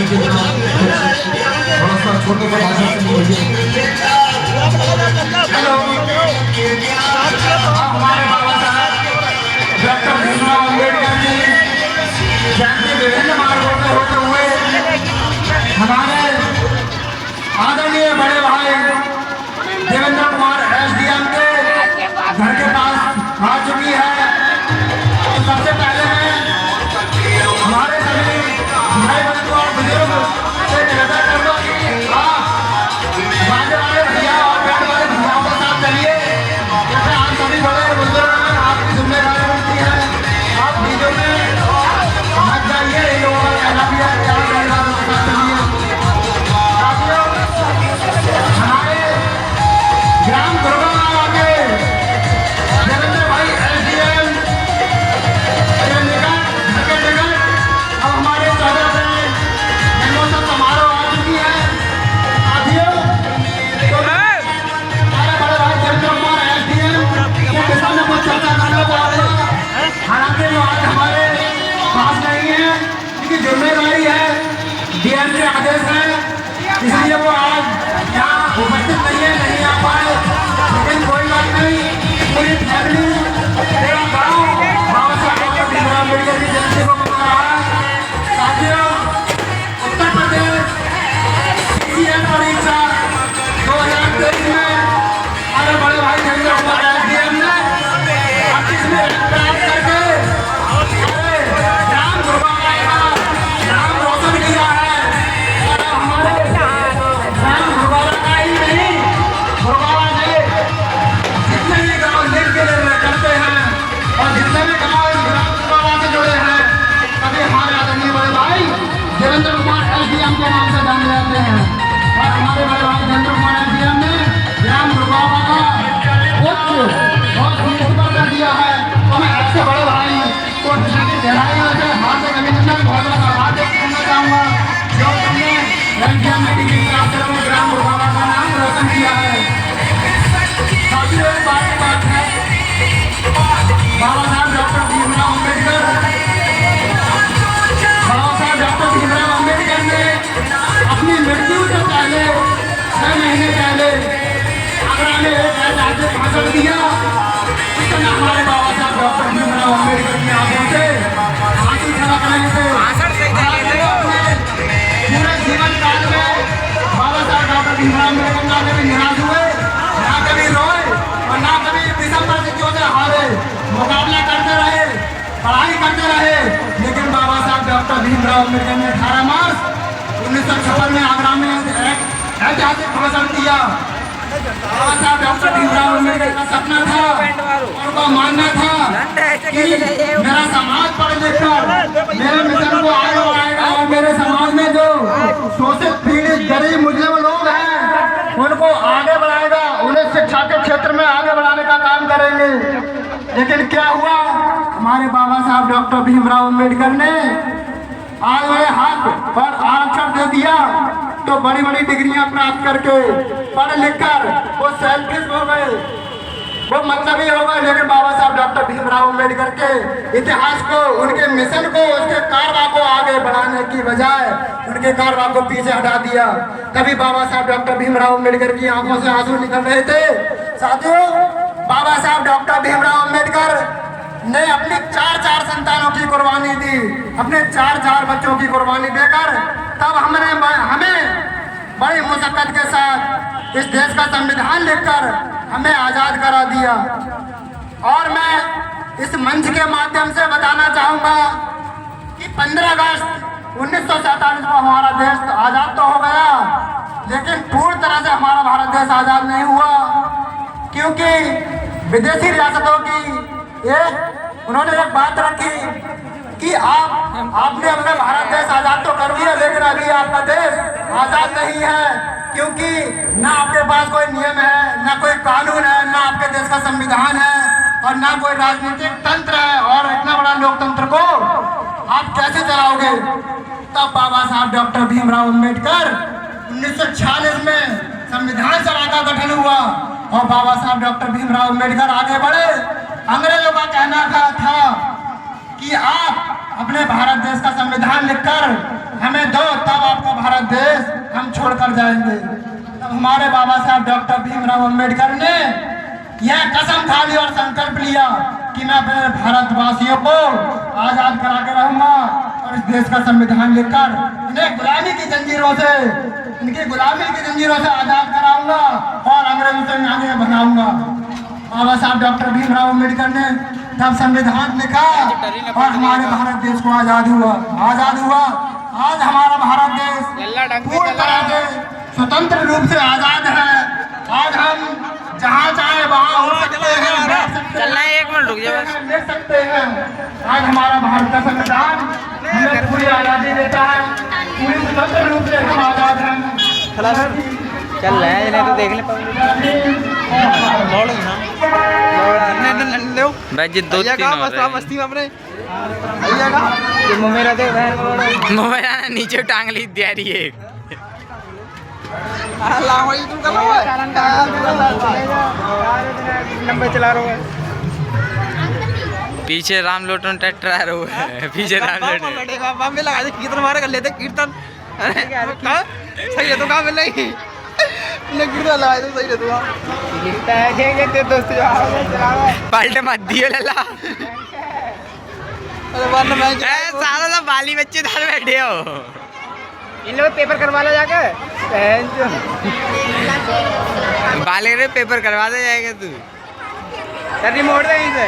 के थोड़ा सा छोटे से भाषा से बोलिए। हेलो, हमारे बाबा साहब डॉक्टर भीमराव अम्बेडकर जी जयंती विभिन्न मार्गों में होते हुए हमारे आदरणीय बड़े भाई देवेंद्र कुमार SDM के घर के पास आ चुकी है। तो सबसे पहले मैं हमारे सभी भाई बंधु और बुजुर्ग से निवेदन करता हूं कि आप बाजे वाले भैया और बैंड वाले भैयाओं के साथ चलिए। जैसे आप सभी बड़े बुजुर्ग हैं, आपकी जिम्मेदारी बनती है, आप बीजों में मत जाइए। इन लोगों का कहना भी है कि आप चलिए। हमारे ग्राम दुर्गागांव के देवेंद्र भाई SDM के निकट अब हमारे चौदह से जन्मोत्सव समारोह आ चुकी है। साथियों, हमारे बड़े भाई देवेंद्र कुमार SDM के विषय में कुछ चर्चा करना चाहते हैं। हालांकि वो आज हमारे पास नहीं है, उनकी जिम्मेदारी है, DM के आदेश है, इसलिए वो आज यहाँ उपस्थित नहीं आ पाए। लेकिन कोई बात नहीं, पूरी फैमिली पूरा गाँव बाबा साहब डॉक्टर भीमराव अम्बेडकर की जयंती को मना रहा है। साथियों, उत्तर प्रदेश CCL परीक्षा 2023 में हमारे बड़े भाई देवेंद्र कुमार SDM ने 25 में प्राप्त करके ग्राम दुर्गागांव का नाम रोशन किया है। और हमारे ग्राम दुर्गागांव का ही नहीं, दुर्गागांव में जितने भी गाँव लिंक के लिए करते हैं और जितने भी गाँव इस ग्राम दुर्गागांव से जुड़े हैं, सभी हमारे आदरणीय बड़े भाई देवेंद्र कुमार SDM के नाम से जाने जाते हैं। और हमारे बड़े भाई देवेंद्र कुमार SDM ने ग्राम दुर्गागांव का उच्च और प्रिंसिपल कर दिया है। तो मैं ऐसे बड़े भाई को गहराई से हाथ से अभिनंदन बहुत बड़ा आभार व्यक्त करना चाहूँगा जो हमने SDM मीटिंग की प्राप्त करके ग्राम दुर्गागांव का नाम रोशन किया है। साथियों, एक बात है, बाबा साहब डॉक्टर भीमराव अम्बेडकर ने अपनी मृत्यु से पहले 6 महीने पहले आगरा में एक ऐतिहासिक भाषण दिया। उस समय हमारे बाबा साहब डॉक्टर भीमराव अम्बेडकर की आंखों से आंसू छलक रहे थे। पूरे जीवन काल में बाबा साहब डॉक्टर भीमराव अम्बेडकर ना कभी निराश हुए, ना कभी रोए और ना कभी विषम परिस्थितियों से हारे। मुकाबला करते रहे, पढ़ाई करते रहे। लेकिन बाबा साहब डॉक्टर भीमराव अम्बेडकर ने 18 मार्च 1956 में आगरा में एक ऐतिहासिक भाषण दिया। बाबा साहब डॉक्टर भीमराव अम्बेडकर का सपना था, उनका मानना था कि मेरा समाज पढ़ लिख कर मेरे मिशन को आगे बढ़ाएगा और मेरे समाज में जो शोषित पीड़ित गरीब मुस्लिम लोग हैं उनको आगे बढ़ाएगा, उन्हें शिक्षा के क्षेत्र में आगे बढ़ाने का काम करेंगे। लेकिन क्या हुआ, हमारे बाबा साहब डॉक्टर भीमराव अम्बेडकर ने आज मेरे हाथ पर आरक्षण दे दिया तो बड़ी बड़ी डिग्रियां प्राप्त करके पढ़ लिख कर वो सेल्फिश हो गए, वो मतलबी हो गए। लेकिन बाबा साहब डॉक्टर भीमराव अम्बेडकर के इतिहास को, उनके मिशन को, उसके कारवा को आगे बढ़ाने की बजाय उनके कारवा को पीछे हटा दिया। तभी बाबा साहब डॉक्टर भीमराव अम्बेडकर की आंखों से आंसू निकल रहे थे। साथियों, बाबा साहब डॉक्टर भीमराव अम्बेडकर ने अपनी 4 संतानों की कुर्बानी दी, अपने 4 बच्चों की कुर्बानी देकर तब हमें बड़ी मुशक्कत के साथ इस देश का संविधान लिखकर हमें आज़ाद करा दिया। और मैं इस मंच के माध्यम से बताना चाहूँगा कि 15 अगस्त 1947 को हमारा देश आज़ाद तो हो गया, लेकिन पूरी तरह से हमारा भारत देश आज़ाद नहीं हुआ, क्योंकि विदेशी रियासतों की उन्होंने एक बात रखी कि आपने अपना भारत देश आज़ाद तो कर दिया, लेकिन अभी आपका देश आज़ाद नहीं है, क्योंकि ना आपके पास कोई नियम है, ना कोई कानून है, ना आपके देश का संविधान है और ना कोई राजनीतिक तंत्र है। और इतना बड़ा लोकतंत्र को आप कैसे चलाओगे? तब बाबा साहब डॉक्टर भीमराव अम्बेडकर 1946 में संविधान सभा का गठन हुआ और बाबा साहब डॉक्टर भीमराव अम्बेडकर आगे बढ़े। अंग्रेजों का कहना था कि आप अपने भारत देश का संविधान लिखकर हमें दो, तब आपका देश हम छोड़कर जाएंगे। तब हमारे बाबा साहब डॉक्टर भीमराव अंबेडकर ने यह कसम खा ली और संकल्प लिया कि मैं अपने भारतवासियों को आजाद करा के रहूंगा और इस देश का संविधान लिखकर इन्हें गुलामी की जंजीरों से आजाद कराऊंगा और अंग्रेजों से आगे बनाऊंगा। बाबा साहब डॉक्टर भीमराव अंबेडकर ने तब संविधान लिखा और हमारे भारत देश को आजाद हुआ। आज हमारा भारत देश पूरी तरह से स्वतंत्र रूप से आजाद है। आज हम जहाँ चाहे वहाँ हो सकते हैं, चलना है, 1 मिनट रुक जाओ, ले सकते हैं। आज हमारा भारत का संविधान हमें पूरी आजादी देता है, पूरी स्वतंत्र रूप से हम आजाद हैं। चल रहे हैं इन्हें तो देख ले भाई जी 2-3 हो रहे हैं। मस्ती में अपने मेरा नीचे टांग ली तैयारी है। नंबर चला रहा है पीछे राम लोटन ट्रैक्टर आ रहा है, पीछे राम लोटन लगा दे कीर्तन मारे कर लेते कीर्तन। सही है तो कहाँ मिल रही कीर्तन लगाए तो सही रहता दोस्त पलट मत दियो लला। अरे वरना मैं सारा सब बाली बच्चे दाल बैठे हो। इन लोग पेपर करवा ला जाके बाले रे पेपर करवा दे जाएगा तू। रिमोट दे इसे।